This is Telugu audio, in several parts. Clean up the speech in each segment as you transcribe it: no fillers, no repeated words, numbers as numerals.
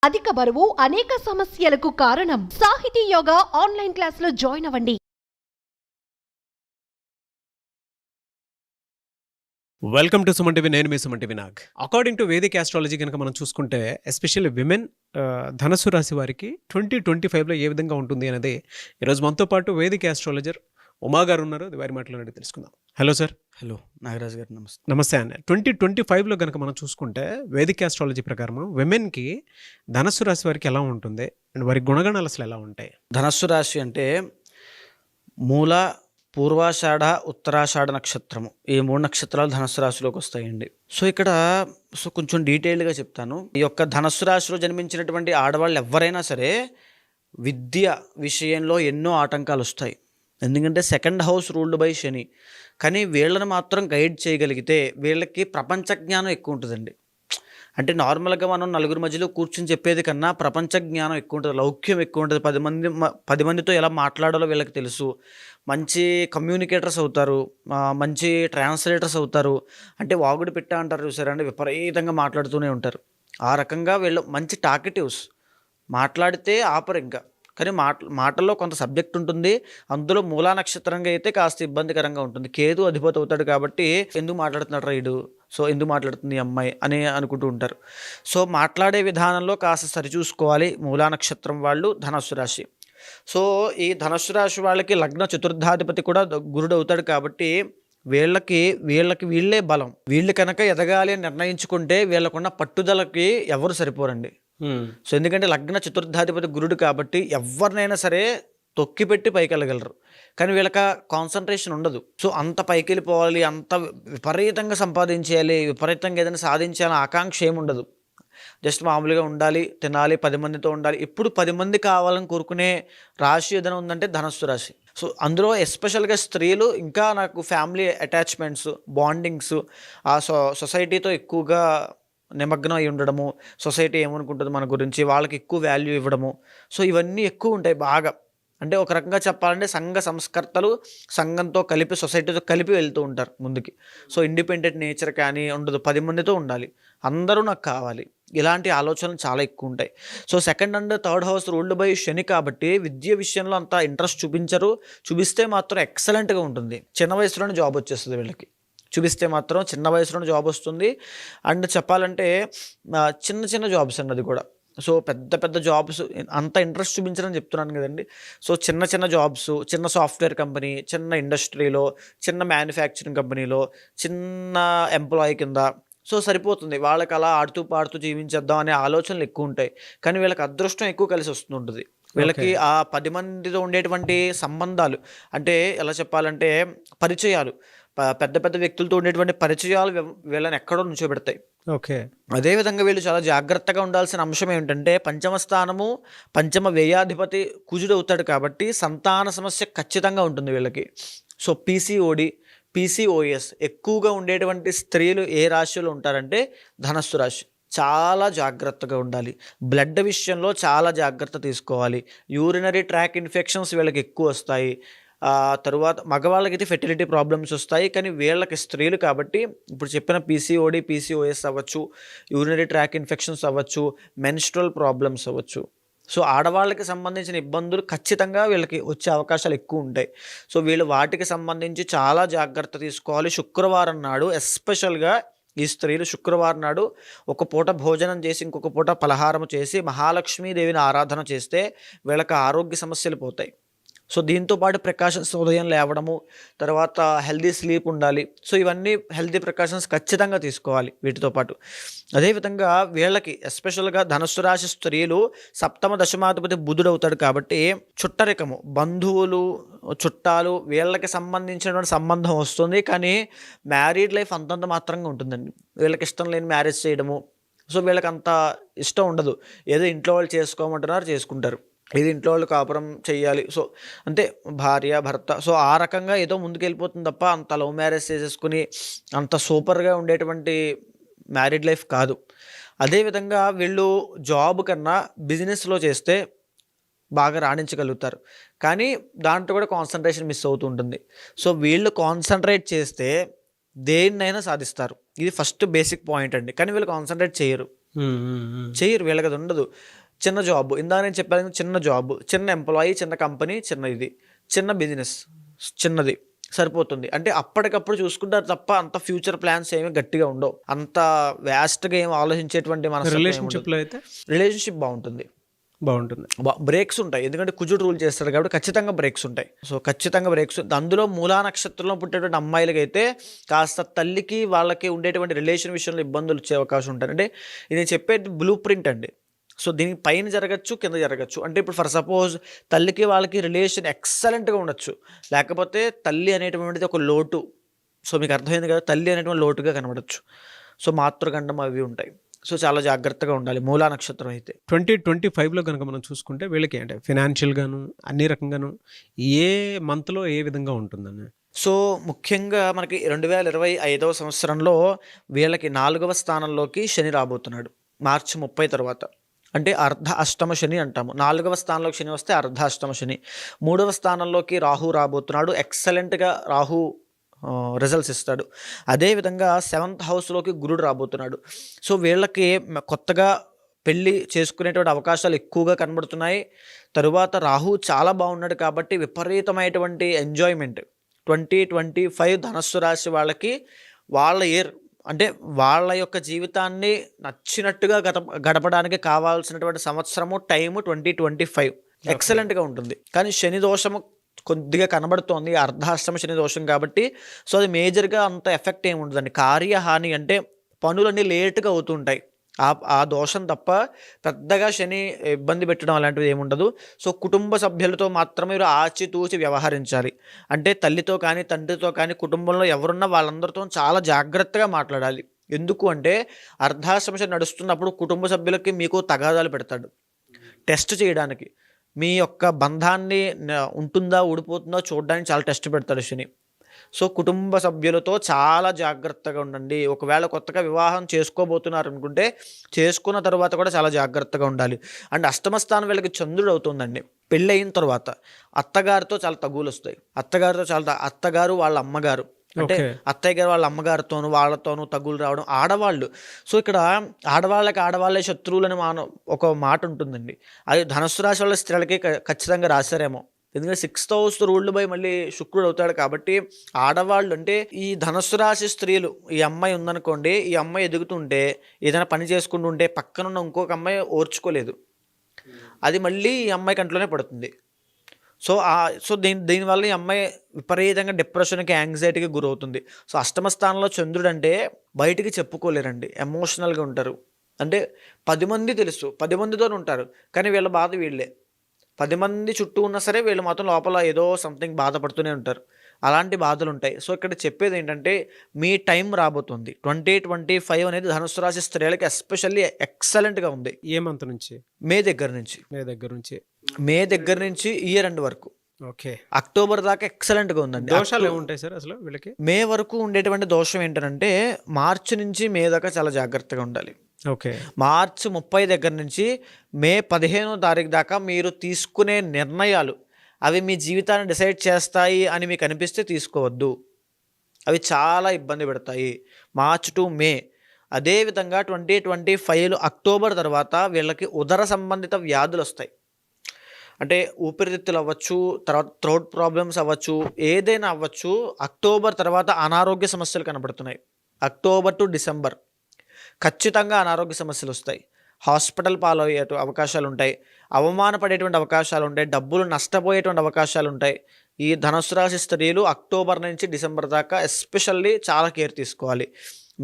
అధిక బరువు అనేక సమస్యలకు కారణం. సాహితీ యోగా ఆన్లైన్ క్లాసులో జాయిన్ అవ్వండి. Welcome to Suman TV. నేను మీ Suman TV Nag. According to Vedic astrology కనుక మనం చూసుకుంటే ఎస్పెషల్లీ విమెన్ ధనస్సు రాశి వారికి 2025లో ఏ విధంగా ఉంటుంది అనేది ఈరోజు మనతో పాటు వేదిక్ ఆస్ట్రాలజర్ ఉమా గారు ఉన్నారు. వారి మాటలు తెలుసుకుందాం. Hello sir. హలో నాగరాజ్ గారు, నమస్తే. నమస్తే అండి. 2025లో కనుక మనం చూసుకుంటే వేదిక్ ఆస్ట్రాలజీ ప్రకారం విమెన్కి ధనస్సు రాశి వారికి ఎలా ఉంటుంది అండ్ వారి గుణగణాలు అసలు ఎలా ఉంటాయి? ధనస్సు రాశి అంటే మూల, పూర్వాషాఢ, ఉత్తరాషాఢ నక్షత్రము, ఈ 3 నక్షత్రాలు ధనస్సు రాశిలోకి వస్తాయండి. ఇక్కడ కొంచెం డీటెయిల్డ్గా చెప్తాను. ఈ యొక్క ధనస్సు రాశిలో జన్మించినటువంటి ఆడవాళ్ళు ఎవరైనా సరే విద్య విషయంలో ఎన్నో ఆటంకాలు వస్తాయి. ఎందుకంటే సెకండ్ హౌస్ రూల్డ్ బై శని. కానీ వీళ్ళని మాత్రం గైడ్ చేయగలిగితే వీళ్ళకి ప్రపంచ జ్ఞానం ఎక్కువ ఉంటుందండి. అంటే నార్మల్గా మనం నలుగురు మధ్యలో కూర్చొని చెప్పేది కన్నా ప్రపంచ జ్ఞానం ఎక్కువ ఉంటుంది, లౌక్యం ఎక్కువ ఉంటుంది. 10 మందితో ఎలా మాట్లాడాలో వీళ్ళకి తెలుసు. మంచి కమ్యూనికేటర్స్ అవుతారు, మంచి ట్రాన్స్లేటర్స్ అవుతారు. అంటే వాగుడు పెట్టా అంటారు చూసారంటే విపరీతంగా మాట్లాడుతూనే ఉంటారు. ఆ రకంగా వీళ్ళు మంచి టాకెటివ్స్, మాట్లాడితే ఆపరు ఇంకా. కానీ మాటల్లో కొంత సబ్జెక్ట్ ఉంటుంది. అందులో మూలా నక్షత్రంగా అయితే కాస్త ఇబ్బందికరంగా ఉంటుంది. కేతు అధిపతి అవుతాడు కాబట్టి ఎందుకు మాట్లాడుతున్నాడు రైడు, ఎందుకు మాట్లాడుతుంది ఈ అమ్మాయి అని అనుకుంటూ ఉంటారు. మాట్లాడే విధానంలో కాస్త సరిచూసుకోవాలి మూలా నక్షత్రం వాళ్ళు, ధనస్సు రాశి. ఈ ధనస్సు రాశి వాళ్ళకి లగ్న చతుర్థాధిపతి కూడా గురుడు అవుతాడు కాబట్టి వీళ్ళే బలం. వీళ్ళు కనుక ఎదగాలి అని నిర్ణయించుకుంటే వీళ్ళకున్న పట్టుదలకి ఎవరు సరిపోరండి. ఎందుకంటే లగ్న చతుర్థాధిపతి గురుడు కాబట్టి ఎవరినైనా సరే తొక్కిపెట్టి పైకి వెళ్ళగలరు. కానీ వీళ్ళకి కాన్సన్ట్రేషన్ ఉండదు. అంత పైకి వెళ్ళిపోవాలి, అంత విపరీతంగా సంపాదించేయాలి, విపరీతంగా ఏదైనా సాధించాలని ఆకాంక్ష ఏముండదు. జస్ట్ మామూలుగా ఉండాలి, తినాలి, 10 మందితో ఉండాలి. ఇప్పుడు 10 మంది కావాలని కోరుకునే రాశి ఏదైనా ఉందంటే ధనస్సు రాశి. అందులో ఎస్పెషల్గా స్త్రీలు ఇంకా నాకు ఫ్యామిలీ అటాచ్మెంట్స్, బాండింగ్స్, ఆ సొసైటీతో ఎక్కువగా నిమగ్నం అయి ఉండడము, సొసైటీ ఏమనుకుంటుంది మన గురించి, వాళ్ళకి ఎక్కువ వాల్యూ ఇవ్వడము. ఇవన్నీ ఎక్కువ ఉంటాయి బాగా. అంటే ఒక రకంగా చెప్పాలంటే సంఘ సంస్కర్తలు సంఘంతో కలిపి, సొసైటీతో కలిపి వెళ్తూ ఉంటారు ముందుకి. ఇండిపెండెంట్ నేచర్ కానీ ఉండదు. 10 మందితో ఉండాలి, అందరూ నాకు కావాలి, ఇలాంటి ఆలోచనలు చాలా ఎక్కువ ఉంటాయి. Second and third house ruled by Shani కాబట్టి విద్య విషయంలో అంత ఇంట్రెస్ట్ చూపించరు. చూపిస్తే మాత్రం ఎక్సలెంట్గా ఉంటుంది. చిన్న వయసులోనే జాబ్ వచ్చేస్తుంది వీళ్ళకి. చూపిస్తే మాత్రం చిన్న వయసులోనే జాబ్ వస్తుంది. అండ్ చెప్పాలంటే చిన్న జాబ్స్ అండి, అది కూడా. పెద్ద జాబ్స్ అంత ఇంట్రెస్ట్ చూపించాలని చెప్తున్నాను కదండి. చిన్న జాబ్స్, చిన్న సాఫ్ట్వేర్ కంపెనీ, చిన్న ఇండస్ట్రీలో, చిన్న మ్యానుఫ్యాక్చరింగ్ కంపెనీలో చిన్న ఎంప్లాయీ కింద సరిపోతుంది. వాళ్ళకి అలా ఆడుతూ పాడుతూ జీవించేద్దాం అనే ఆలోచనలు ఎక్కువ ఉంటాయి. కానీ వీళ్ళకి అదృష్టం ఎక్కువ కలిసి వస్తుంటుంది. వీళ్ళకి ఆ 10 మందితో ఉండేటువంటి సంబంధాలు, అంటే ఎలా చెప్పాలంటే పరిచయాలు, పెద్ద వ్యక్తులతో ఉండేటువంటి పరిచయాలు వీళ్ళని ఎక్కడో నుంచోబెడతాయి. అదేవిధంగా వీళ్ళు చాలా జాగ్రత్తగా ఉండాల్సిన అంశం ఏమిటంటే పంచమ స్థానము, పంచమ వ్యయాధిపతి కుజుడు అవుతాడు కాబట్టి సంతాన సమస్య ఖచ్చితంగా ఉంటుంది వీళ్ళకి. PCOS ఎక్కువగా ఉండేటువంటి స్త్రీలు ఏ రాశిలో ఉంటారంటే ధనస్సు రాశి. చాలా జాగ్రత్తగా ఉండాలి. బ్లడ్ విషయంలో చాలా జాగ్రత్త తీసుకోవాలి. యూరినరీ ట్రాక్ ఇన్ఫెక్షన్స్ వీళ్ళకి ఎక్కువ వస్తాయి. తరువాత మగవాళ్ళకైతే ఫెర్టిలిటీ ప్రాబ్లమ్స్ వస్తాయి. కానీ వీళ్ళకి స్త్రీలు కాబట్టి ఇప్పుడు చెప్పిన PCOS అవ్వచ్చు, యూరినరీ ట్రాక్ ఇన్ఫెక్షన్స్ అవ్వచ్చు, మెన్స్ట్రల్ ప్రాబ్లమ్స్ అవ్వచ్చు. ఆడవాళ్ళకి సంబంధించిన ఇబ్బందులు ఖచ్చితంగా వీళ్ళకి వచ్చే అవకాశాలు ఎక్కువ ఉంటాయి. వీళ్ళు వాటికి సంబంధించి చాలా జాగ్రత్త తీసుకోవాలి. శుక్రవారం నాడు ఎస్పెషల్గా ఈ స్త్రీలు శుక్రవారం నాడు ఒక పూట భోజనం చేసి ఇంకొక పూట పలహారం చేసి మహాలక్ష్మీదేవిని ఆరాధన చేస్తే వీళ్ళకి ఆరోగ్య సమస్యలు పోతాయి. దీంతో పాటు ప్రికాషన్స్, ఉదయం లేవడము, తర్వాత హెల్దీ స్లీప్ ఉండాలి. ఇవన్నీ హెల్దీ ప్రికాషన్స్ ఖచ్చితంగా తీసుకోవాలి వీటితో పాటు. అదేవిధంగా వీళ్ళకి ఎస్పెషల్గా ధనుస్సు రాశి స్త్రీలు సప్తమ దశమాధిపతి బుధుడు అవుతాడు కాబట్టి చుట్టరికము, బంధువులు, చుట్టాలు వీళ్ళకి సంబంధించినటువంటి సంబంధం వస్తుంది. కానీ మ్యారీడ్ లైఫ్ అంతంత మాత్రంగా ఉంటుందండి. వీళ్ళకి ఇష్టం లేని మ్యారేజ్ చేయడము. వీళ్ళకి అంత ఇష్టం ఉండదు. ఏదో ఇంట్లో వాళ్ళు చేసుకోమంటున్నారు, చేసుకుంటారు. ఇది ఇంట్లో వాళ్ళు కాపురం చెయ్యాలి. అంతే, భార్య భర్త. ఆ రకంగా ఏదో ముందుకు వెళ్ళిపోతుంది తప్ప అంత లవ్ మ్యారేజ్ చేసేసుకుని అంత సూపర్గా ఉండేటువంటి మ్యారీడ్ లైఫ్ కాదు. అదేవిధంగా వీళ్ళు జాబ్ కన్నా బిజినెస్లో చేస్తే బాగా రాణించగలుగుతారు. కానీ దాంట్లో కూడా కాన్సన్ట్రేషన్ మిస్ అవుతూ ఉంటుంది. వీళ్ళు కాన్సన్ట్రేట్ చేస్తే దేన్నైనా సాధిస్తారు. ఇది ఫస్ట్ బేసిక్ పాయింట్ అండి. కానీ వీళ్ళు కాన్సన్ట్రేట్ చేయరు. చేయరు, వీళ్ళకి అది ఉండదు. చిన్న జాబ్, ఇందా నేను చెప్పాను, చిన్న జాబ్, చిన్న ఎంప్లాయీ, చిన్న కంపెనీ, చిన్న బిజినెస్, చిన్నది సరిపోతుంది. అంటే అప్పటికప్పుడు చూసుకుంటారు తప్ప అంత ఫ్యూచర్ ప్లాన్స్ ఏమి గట్టిగా ఉండవు, అంత వ్యాస్ట్గా ఏమి ఆలోచించేటువంటి మన రిలేషన్షిప్లో అయితే రిలేషన్షిప్ బాగుంటుంది. బ్రేక్స్ ఉంటాయి, ఎందుకంటే కుజుడు రూల్ చేస్తాడు కాబట్టి ఖచ్చితంగా బ్రేక్స్ ఉంటాయి. సో ఖచ్చితంగా బ్రేక్స్. అందులో మూలా నక్షత్రంలో పుట్టేటువంటి అమ్మాయిలకి అయితే కాస్త తల్లికి వాళ్ళకి ఉండేటువంటి రిలేషన్ విషయంలో ఇబ్బందులు వచ్చే అవకాశం ఉంటుంది. అంటే ఇది చెప్పేది బ్లూ ప్రింట్ అండి. సో దీనికి పైన జరగచ్చు, కింద జరగచ్చు. అంటే ఇప్పుడు ఫర్ సపోజ్ తల్లికి వాళ్ళకి రిలేషన్ ఎక్సలెంట్గా ఉండొచ్చు, లేకపోతే తల్లి అనేటువంటిది ఒక లోటు. సో మీకు అర్థమైంది కదా, తల్లి అనేటువంటి లోటుగా కనబడచ్చు. సో మాతృగండం అవి ఉంటాయి. సో చాలా జాగ్రత్తగా ఉండాలి మూలా నక్షత్రం అయితే. 2025లో కనుక మనం చూసుకుంటే వీళ్ళకి అంటే ఫినాన్షియల్గాను అన్ని రకంగాను ఏ మంత్లో ఏ విధంగా ఉంటుందని. సో ముఖ్యంగా మనకి 2025వ సంవత్సరంలో వీళ్ళకి 4వ స్థానంలోకి శని రాబోతున్నాడు మార్చి 30 తర్వాత. అంటే అర్ధ అష్టమ శని అంటాము. 4వ స్థానంలోకి శని వస్తే అర్ధ అష్టమ శని. 3వ స్థానంలోకి రాహు రాబోతున్నాడు. ఎక్సలెంట్గా రాహు రిజల్ట్స్ ఇస్తాడు. అదేవిధంగా 7th హౌస్లోకి గురుడు రాబోతున్నాడు. సో వీళ్ళకి కొత్తగా పెళ్ళి చేసుకునేటువంటి అవకాశాలు ఎక్కువగా కనబడుతున్నాయి. తరువాత రాహు చాలా బాగున్నాడు కాబట్టి విపరీతమైనటువంటి ఎంజాయ్మెంట్ 2025 ధనస్సు రాశి వాళ్ళకి వాళ్ళ ఇయర్, అంటే వాళ్ళ యొక్క జీవితాన్ని నచ్చినట్టుగా గడపడానికి కావాల్సినటువంటి సంవత్సరము టైము 2025 ఎక్సలెంట్గా ఉంటుంది. కానీ శని దోషము కొద్దిగా కనబడుతోంది, అర్ధాష్టమ శని దోషం కాబట్టి. సో అది మేజర్గా అంత ఎఫెక్ట్ ఏమి ఉండదండి. కార్యహాని అంటే పనులన్నీ లేటుగా అవుతుంటాయి, ఆ దోషం తప్ప పెద్దగా శని ఇబ్బంది పెట్టడం అలాంటిది ఏముండదు. సో కుటుంబ సభ్యులతో మాత్రమే మీరు ఆచితూచి వ్యవహరించాలి. అంటే తల్లితో కానీ తండ్రితో కానీ కుటుంబంలో ఎవరున్నా వాళ్ళందరితో చాలా జాగ్రత్తగా మాట్లాడాలి. ఎందుకు అంటే అర్ధాష్టమ శని నడుస్తున్నప్పుడు కుటుంబ సభ్యులకి మీకు తగాదాలు పెడతాడు, టెస్ట్ చేయడానికి. మీ యొక్క బంధాన్ని ఉంటుందా ఊడిపోతుందా చూడడానికి చాలా టెస్ట్ పెడతాడు శని. సో కుటుంబ సభ్యులతో చాలా జాగ్రత్తగా ఉండండి. ఒకవేళ కొత్తగా వివాహం చేసుకోబోతున్నారు అనుకుంటే చేసుకున్న తర్వాత కూడా చాలా జాగ్రత్తగా ఉండాలి. అండ్ అష్టమ స్థానం వీళ్ళకి చంద్రుడు అవుతుందండి. పెళ్ళి అయిన తర్వాత అత్తగారితో చాలా తగులు వస్తాయి. అత్తగారు వాళ్ళ అమ్మగారు, అంటే అత్తయ్య గారు వాళ్ళ అమ్మగారితోనూ వాళ్ళతోనూ తగులు రావడం, ఆడవాళ్ళు. సో ఇక్కడ ఆడవాళ్ళే శత్రువులని ఒక మాట ఉంటుందండి. అది ధనుస్సు రాశి వాళ్ళ స్త్రీలకి ఖచ్చితంగా రాశారేమో, ఎందుకంటే 6th హౌస్ రూల్డ్ బై మళ్ళీ శుక్రుడు అవుతాడు కాబట్టి. ఆడవాళ్ళు అంటే ఈ ధనుస్సు రాశి స్త్రీలు, ఈ అమ్మాయి ఉందనుకోండి, ఈ అమ్మాయి ఎదుగుతుంటే ఏదైనా పని చేసుకుంటూ ఉంటే పక్కనున్న ఇంకొక అమ్మాయి ఓర్చుకోలేదు, అది మళ్ళీ ఈ అమ్మాయి కంట్లోనే పడుతుంది. సో దీనివల్ల ఈ అమ్మాయి విపరీతంగా డిప్రెషన్కి, యాంగ్జైటీకి గురవుతుంది. సో అష్టమ స్థానంలో చంద్రుడు అంటే బయటికి చెప్పుకోలేరండి, ఎమోషనల్గా ఉంటారు. అంటే 10 మంది తెలుసు, 10 మందితో ఉంటారు, కానీ వీళ్ళ బాధ వీళ్ళే. 10 మంది చుట్టూ ఉన్నా సరే వీళ్ళు మాత్రం లోపల ఏదో సంథింగ్ బాధపడుతూనే ఉంటారు. అలాంటి బాధలు ఉంటాయి. సో ఇక్కడ చెప్పేది ఏంటంటే మీ టైం రాబోతుంది 2025 అనేది ధనుస్సు రాశి స్త్రీలకి ఎస్పెషల్లీ ఎక్సలెంట్గా ఉంది. ఏ మంత్ నుంచి? మే దగ్గర నుంచి ఇయర్ ఎండ్ వరకు. ఓకే, అక్టోబర్ దాకా ఎక్సలెంట్గా ఉందండి. దోషాలు ఏముంటాయి సార్ అసలు వీళ్ళకి? మే వరకు ఉండేటువంటి దోషం ఏంటంటే మార్చి నుంచి మే దాకా చాలా జాగ్రత్తగా ఉండాలి. ఓకే, మార్చి 30 దగ్గర నుంచి మే 15వ తారీఖు దాకా మీరు తీసుకునే నిర్ణయాలు అవి మీ జీవితాన్ని డిసైడ్ చేస్తాయి అని మీకు అనిపిస్తే తీసుకోవద్దు, అవి చాలా ఇబ్బంది పెడతాయి. మార్చ్ టు మే. అదేవిధంగా 2025 అక్టోబర్ తర్వాత వీళ్ళకి ఉదర సంబంధిత వ్యాధులు వస్తాయి. అంటే ఊపిరితిత్తులు అవ్వచ్చు, తర్వాత థ్రోట్ ప్రాబ్లమ్స్ అవ్వచ్చు, ఏదైనా అవ్వచ్చు. అక్టోబర్ తర్వాత అనారోగ్య సమస్యలు కనబడుతున్నాయి. అక్టోబర్ టు డిసెంబర్ ఖచ్చితంగా అనారోగ్య సమస్యలు వస్తాయి. హాస్పిటల్ పాలయ్యే అవకాశాలు ఉంటాయి, అవమానపడేటువంటి అవకాశాలు ఉంటాయి, డబ్బులు నష్టపోయేటువంటి అవకాశాలు ఉంటాయి. ఈ ధనుస్సు రాశి స్త్రీలు అక్టోబర్ నుంచి డిసెంబర్ దాకా ఎస్పెషల్లీ చాలా కేర్ తీసుకోవాలి.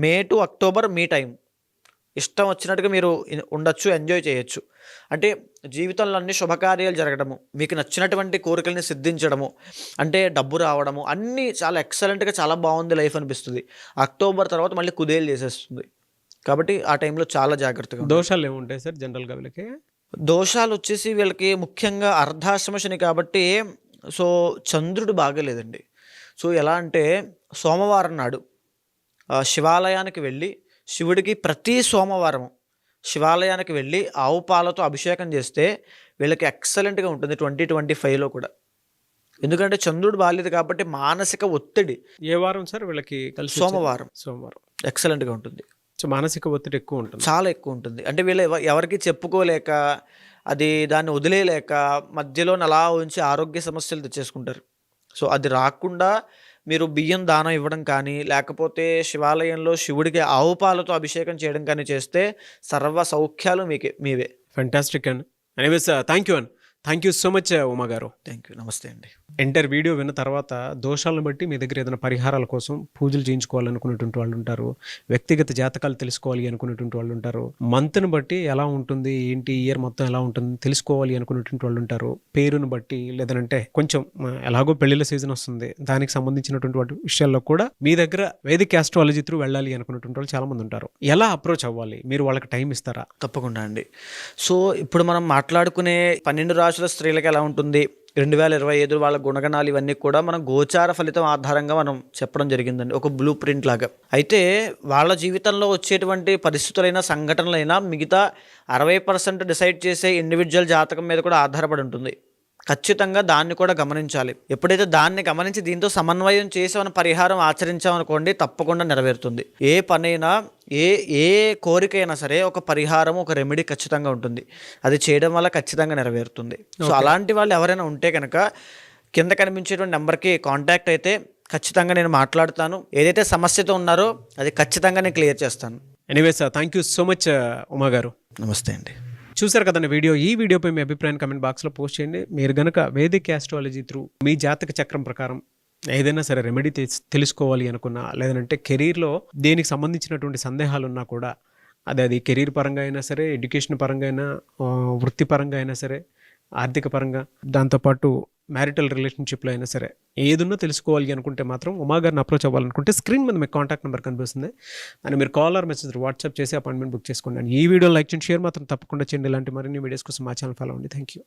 మే టు అక్టోబర్ మీ టైం, ఇష్టం వచ్చినట్టుగా మీరు ఉండొచ్చు, ఎంజాయ్ చేయొచ్చు. అంటే జీవితంలో అన్ని శుభకార్యాలు జరగడము, మీకు నచ్చినటువంటి కోరికల్ని సిద్ధించడము, అంటే డబ్బు రావడము, అన్నీ చాలా ఎక్సలెంట్గా చాలా బాగుంది లైఫ్ అనిపిస్తుంది. అక్టోబర్ తర్వాత మళ్ళీ కుదేలు చేసేస్తుంది. కాబట్టి ఆ టైంలో చాలా జాగ్రత్తగా. దోషాలు ఏముంటాయి సార్ జనరల్గా వీళ్ళకి? దోషాలు వచ్చేసి వీళ్ళకి ముఖ్యంగా అర్ధాష్టమ శని కాబట్టి సో చంద్రుడు బాగలేదండి. సో ఎలా అంటే సోమవారం నాడు శివాలయానికి వెళ్ళి శివుడికి ప్రతి సోమవారం శివాలయానికి వెళ్ళి ఆవు పాలతో అభిషేకం చేస్తే వీళ్ళకి ఎక్సలెంట్గా ఉంటుంది 2025లో కూడా. ఎందుకంటే చంద్రుడు బాలేదు కాబట్టి మానసిక ఒత్తిడి. ఏ వారం సార్ వీళ్ళకి? సోమవారం సోమవారం ఎక్సలెంట్గా ఉంటుంది. సో మానసిక ఒత్తిడి ఎక్కువ ఉంటుంది. చాలా ఎక్కువ ఉంటుంది. అంటే వీళ్ళు ఎవరికి చెప్పుకోలేక, అది దాన్ని వదిలేయలేక మధ్యలోనే అలా ఉంచి ఆరోగ్య సమస్యలు తెచ్చేసుకుంటారు. సో అది రాకుండా మీరు బియ్యం దానం ఇవ్వడం కానీ, లేకపోతే శివాలయంలో శివుడికి ఆవు పాలతో అభిషేకం చేయడం కానీ చేస్తే సర్వ సౌఖ్యాలు మీవే. ఫెంటాస్టిక్ అండి. ఎనీవేస్ థ్యాంక్ యూ అండి. Thank you so much Uma గారు. Thank you. నమస్తే అండి. ఎంటర్ వీడియో విన్న తర్వాత దోషాలను బట్టి మీ దగ్గర ఏదైనా పరిహారాల కోసం పూజలు చేయించుకోవాలనుకునేటువంటి వాళ్ళు ఉంటారు, వ్యక్తిగత జాతకాలు తెలుసుకోవాలి అనుకునేటువంటి వాళ్ళు ఉంటారు, మంత్ని బట్టి ఎలా ఉంటుంది ఏంటి ఇయర్ మొత్తం ఎలా ఉంటుంది తెలుసుకోవాలి అనుకునేటువంటి వాళ్ళు ఉంటారు, పేరును బట్టి లేదంటే కొంచెం ఎలాగో పెళ్లిళ్ళ సీజన్ వస్తుంది దానికి సంబంధించినటువంటి వాటి విషయాల్లో కూడా మీ దగ్గర వేదిక్ ఆస్ట్రాలజీ త్రూ వెళ్ళాలి అనుకునేటువంటి వాళ్ళు చాలా మంది ఉంటారు. ఎలా అప్రోచ్ అవ్వాలి? మీరు వాళ్ళకి టైం ఇస్తారా? తప్పకుండా అండి. సో ఇప్పుడు మనం మాట్లాడుకునే 12 రాశుల స్త్రీలకు ఎలా ఉంటుంది, 2025 వాళ్ళ గుణగణాలు ఇవన్నీ కూడా మనం గోచార ఫలితం ఆధారంగా మనం చెప్పడం జరిగిందండి, ఒక బ్లూ ప్రింట్ లాగా. అయితే వాళ్ళ జీవితంలో వచ్చేటువంటి పరిస్థితులైనా సంఘటనలైనా మిగతా 60% డిసైడ్ చేసే ఇండివిజువల్ జాతకం మీద కూడా ఆధారపడి ఉంటుంది. ఖచ్చితంగా దాన్ని కూడా గమనించాలి. ఎప్పుడైతే దాన్ని గమనించి దీంతో సమన్వయం చేసి మనం పరిహారం ఆచరించామనుకోండి, తప్పకుండా నెరవేరుతుంది. ఏ పనైనా ఏ కోరికైనా సరే ఒక పరిహారం, ఒక రెమెడీ ఖచ్చితంగా ఉంటుంది. అది చేయడం వల్ల ఖచ్చితంగా నెరవేరుతుంది. సో అలాంటి వాళ్ళు ఎవరైనా ఉంటే కనుక కింద కనిపించేటువంటి నెంబర్కి కాంటాక్ట్ అయితే ఖచ్చితంగా నేను మాట్లాడుతాను. ఏదైతే సమస్యతో ఉన్నారో అది ఖచ్చితంగా నేను క్లియర్ చేస్తాను. Anyways thank you so much Uma గారు. నమస్తే అండి. చూసారు కదండి వీడియో. ఈ వీడియోపై మీ అభిప్రాయం కమెంట్ బాక్స్లో పోస్ట్ చేయండి. మీరు గనక వేదిక్ ఆస్ట్రాలజీ త్రూ మీ జాతక చక్రం ప్రకారం ఏదైనా సరే రెమెడీ తెలుసుకోవాలి అనుకున్నా, లేదంటే కెరీర్లో దేనికి సంబంధించినటువంటి సందేహాలు ఉన్నా కూడా, అది కెరీర్ పరంగా అయినా సరే, ఎడ్యుకేషన్ పరంగా అయినా, వృత్తిపరంగా అయినా సరే, ఆర్థిక పరంగా, దాంతోపాటు మ్యారిటల్ రిలేషన్షిప్లో అయినా సరే ఏదున్నా తెలుసుకోవాలి అనుకుంటే మాత్రం ఉమా గారిని అప్రోచ్ అవ్వాలనుకుంటే స్క్రీన్ మీద మీకు కాంటాక్ట్ నెంబర్ కనిపిస్తుంది అని మీరు కాల్ ఆర్ మెసేజ్ వాట్సాప్ చేసి అపాయింట్మెంట్ బుక్ చేసుకోండి. ఈ వీడియో లైక్ చేయండి, షేర్ మాత్రం తప్పకుండా చేయండి. ఇలాంటి మరిన్ని వీడియోస్ కోసం మా ఛానల్ ఫాలో అవ్వండి. Thank you.